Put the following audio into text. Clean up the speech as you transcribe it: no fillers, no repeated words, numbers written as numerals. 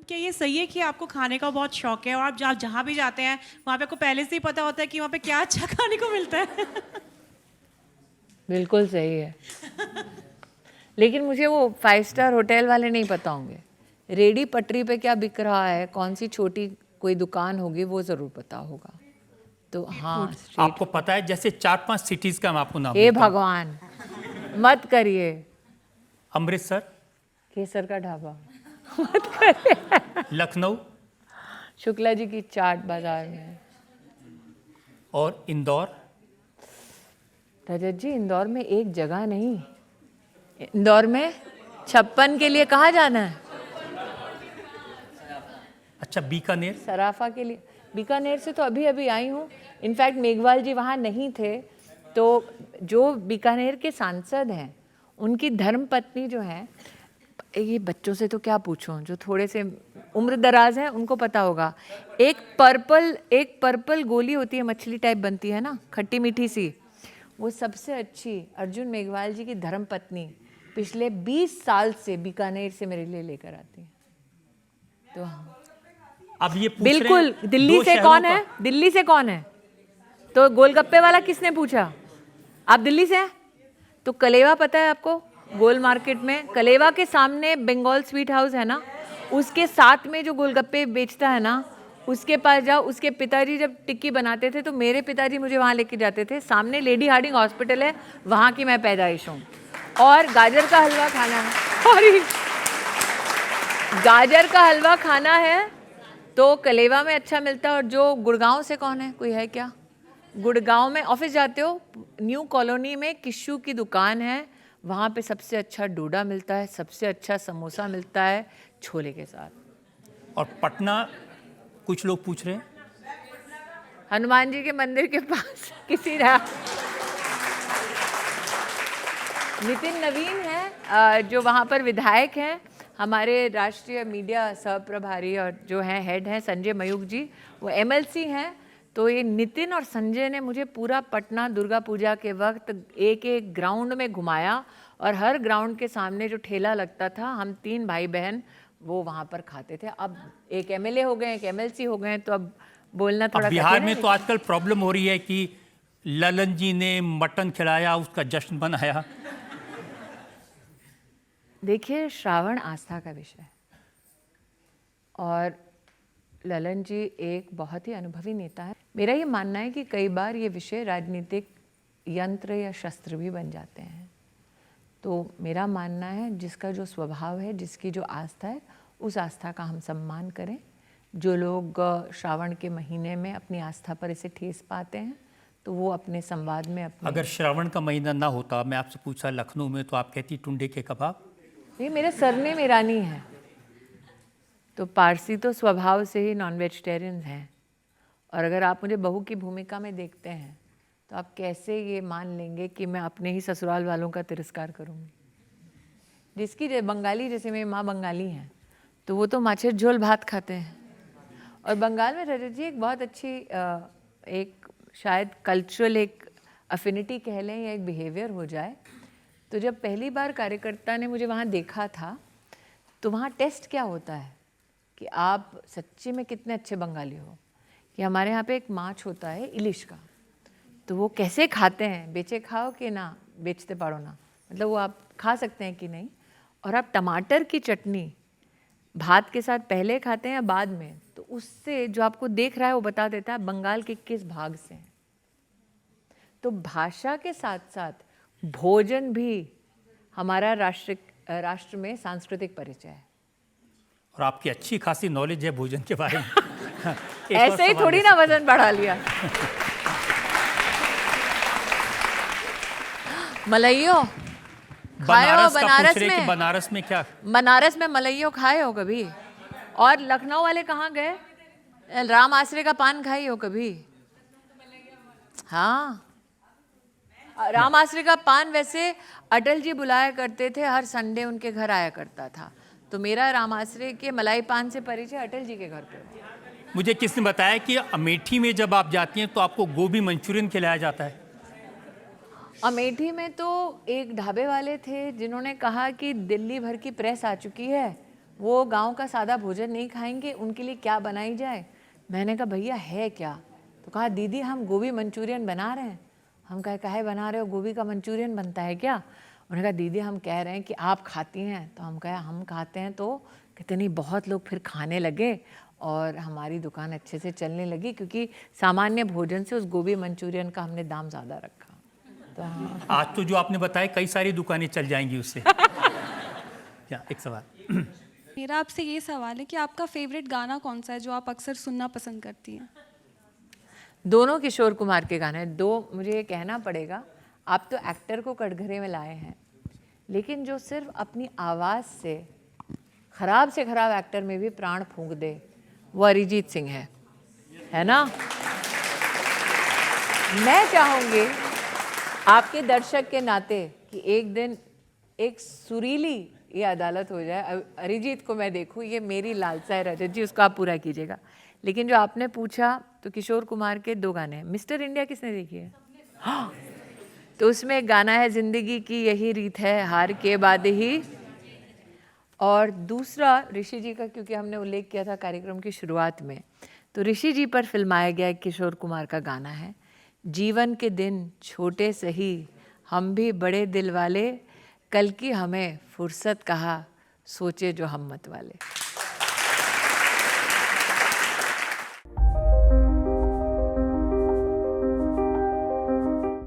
क्या ये सही है कि आपको खाने का बहुत शौक है और आप जहाँ भी जाते हैं वहाँ पे आपको पहले से ही पता होता है कि वहाँ पे क्या अच्छा खाने को मिलता है? बिल्कुल सही है। लेकिन मुझे वो 5 स्टार होटल वाले नहीं पता होंगे। रेडी पटरी पे क्या बिक रहा है, कौन सी छोटी कोई दुकान होगी, वो ज़रूर पता होगा। तो हाँ, आपको पता है, जैसे 4-5 सिटीज का मैं आपको नाम हे देता हूं। भगवान, मत करिए। अमृतसर, केसर का ढाबा मत करिए। लखनऊ शुक्ला जी की चाट बाजार में। और इंदौर। रजत जी, इंदौर में एक जगह नहीं, इंदौर में 56 के लिए कहाँ जाना है? अच्छा, बीकानेर। सराफा के लिए। बीकानेर से तो अभी अभी आई हूँ। इनफैक्ट मेघवाल जी वहाँ नहीं थे, तो जो बीकानेर के सांसद हैं उनकी धर्मपत्नी जो हैं, ये बच्चों से तो क्या पूछूं, जो थोड़े से उम्र दराज हैं उनको पता होगा। एक पर्पल गोली होती है, मछली टाइप बनती है ना, खट्टी मीठी सी, वो सबसे अच्छी अर्जुन मेघवाल जी की धर्मपत्नी पिछले 20 साल से बीकानेर से मेरे लिए लेकर आती है। तो हाँ, अब ये पूछ बिल्कुल। रहे हैं, दिल्ली दो से शहरों कौन का- है? दिल्ली से कौन है? तो गोलगप्पे वाला किसने पूछा? आप दिल्ली से हैं? तो कलेवा पता है आपको? गोल मार्केट में कलेवा के सामने बंगाल स्वीट हाउस है ना, उसके साथ में जो गोलगप्पे बेचता है ना, उसके पास जाओ। उसके पिताजी जब टिक्की बनाते थे तो मेरे पिताजी मुझे वहाँ लेके जाते थे। सामने लेडी हार्डिंग हॉस्पिटल है, वहाँ की मैं पैदाइश हूँ। और गाजर का हलवा खाना है, सॉरी, गाजर का हलवा खाना है तो कलेवा में अच्छा मिलता है। और जो गुड़गांव से कौन है, कोई है क्या? गुड़गांव में ऑफिस जाते हो, न्यू कॉलोनी में किशु की दुकान है, वहाँ पे सबसे अच्छा डोडा मिलता है, सबसे अच्छा समोसा मिलता है छोले के साथ। और पटना, कुछ लोग पूछ रहे हैं, हनुमान जी के मंदिर के पास किसी रहा। नितिन नवीन है जो वहाँ पर विधायक हैं, हमारे राष्ट्रीय मीडिया सह प्रभारी और जो हैं हेड हैं संजय मयूख जी, वो एमएलसी हैं। तो ये नितिन और संजय ने मुझे पूरा पटना दुर्गा पूजा के वक्त एक एक ग्राउंड में घुमाया, और हर ग्राउंड के सामने जो ठेला लगता था, हम 3 भाई बहन वो वहाँ पर खाते थे। अब एक एमएलए हो गए, एक एमएलसी हो गए, तो अब बोलना थोड़ा अब बिहार कठिन है, में तो आजकल प्रॉब्लम हो रही है कि ललन जी ने मटन खिलाया, उसका जश्न मनाया। देखिए, श्रावण आस्था का विषय है और ललन जी एक बहुत ही अनुभवी नेता है। मेरा ये मानना है कि कई बार ये विषय राजनीतिक यंत्र या शस्त्र भी बन जाते हैं। तो मेरा मानना है जिसका जो स्वभाव है, जिसकी जो आस्था है, उस आस्था का हम सम्मान करें। जो लोग श्रावण के महीने में अपनी आस्था पर इसे ठेस पाते हैं तो वो अपने संवाद में अपने। अगर श्रावण का महीना ना होता, मैं आपसे पूछा लखनऊ में, तो आप कहती टुंडे के कबाब। ये मेरे सरनेम ईरानी है, तो पारसी तो स्वभाव से ही नॉन वेजिटेरियन हैं। और अगर आप मुझे बहू की भूमिका में देखते हैं तो आप कैसे ये मान लेंगे कि मैं अपने ही ससुराल वालों का तिरस्कार करूँगी? जिसकी बंगाली, जैसे मेरी माँ बंगाली हैं, तो वो तो माछेर झोल भात खाते हैं। और बंगाल में रजत जी एक बहुत अच्छी एक शायद कल्चरल एक अफिनिटी कह लें या एक बिहेवियर हो जाए। तो जब पहली बार कार्यकर्ता ने मुझे वहाँ देखा था, तो वहाँ टेस्ट क्या होता है कि आप सच्ची में कितने अच्छे बंगाली हो। कि हमारे यहाँ पे एक माछ होता है इलिश का, तो वो कैसे खाते हैं, बेचे खाओ कि ना बेचते पड़ो ना, मतलब वो आप खा सकते हैं कि नहीं। और आप टमाटर की चटनी भात के साथ पहले खाते हैं या बाद में, तो उससे जो आपको देख रहा है वो बता देता है बंगाल के किस भाग से हैं। तो भाषा के साथ साथ भोजन भी हमारा राष्ट्र में सांस्कृतिक परिचय है। और आपकी अच्छी खासी नॉलेज है भोजन के बारे में। ऐसे ही थोड़ी ना वजन बढ़ा लिया। मलइयो खाए हो बनारस में? बनारस में क्या? बनारस में मलइयो खाए हो कभी? और लखनऊ वाले कहाँ गए? राम आश्रय का पान खाई हो कभी? हाँ, राम आश्रय का पान वैसे अटल जी बुलाया करते थे, हर संडे उनके घर आया करता था। तो मेरा राम आश्रय के मलाई पान से परिचय अटल जी के घर पे। मुझे किसने बताया कि अमेठी में जब आप जाती हैं तो आपको गोभी मंचूरियन खिलाया जाता है? अमेठी में तो एक ढाबे वाले थे जिन्होंने कहा कि दिल्ली भर की प्रेस आ चुकी है, वो गांव का सादा भोजन नहीं खाएंगे, उनके लिए क्या बनाई जाए। मैंने कहा भैया है क्या? तो कहा दीदी हम गोभी मंचूरियन बना रहे हैं। हम कहे काहे बना रहे हो, गोभी का मंचूरियन बनता है क्या? उन्होंने कहा दीदी हम कह रहे हैं कि आप खाती हैं। तो हम कहे हम खाते हैं। तो कहते नहीं, बहुत लोग फिर खाने लगे और हमारी दुकान अच्छे से चलने लगी, क्योंकि सामान्य भोजन से उस गोभी मंचूरियन का हमने दाम ज़्यादा रखा। तो हाँ, आज तो जो आपने बताया कई सारी दुकानें चल जाएंगी उससे। या एक सवाल। मेरा आपसे ये सवाल है कि आपका फेवरेट गाना कौन सा है जो आप अक्सर सुनना पसंद करती हैं? दोनों किशोर कुमार के गाने। दो मुझे ये कहना पड़ेगा, आप तो एक्टर को कटघरे में लाए हैं, लेकिन जो सिर्फ अपनी आवाज़ से खराब से खराब एक्टर में भी प्राण फूंक दे, वो अरिजीत सिंह है ना? मैं चाहूँगी आपके दर्शक के नाते कि एक दिन एक सुरीली ये अदालत हो जाए, अरिजीत को मैं देखूँ, ये मेरी लालसा है रजत जी, उसको आप पूरा कीजिएगा। लेकिन जो आपने पूछा तो किशोर कुमार के 2 गाने हैं। मिस्टर इंडिया किसने देखी है? हाँ, तो उसमें एक गाना है जिंदगी की यही रीत है हार के बाद ही, और दूसरा ऋषि जी का, क्योंकि हमने उल्लेख किया था कार्यक्रम की शुरुआत में, तो ऋषि जी पर फिल्माया गया एक किशोर कुमार का गाना है, जीवन के दिन छोटे सही हम भी बड़े दिल वाले, कल की हमें फुर्सत कहा सोचे जो हम मत वाले।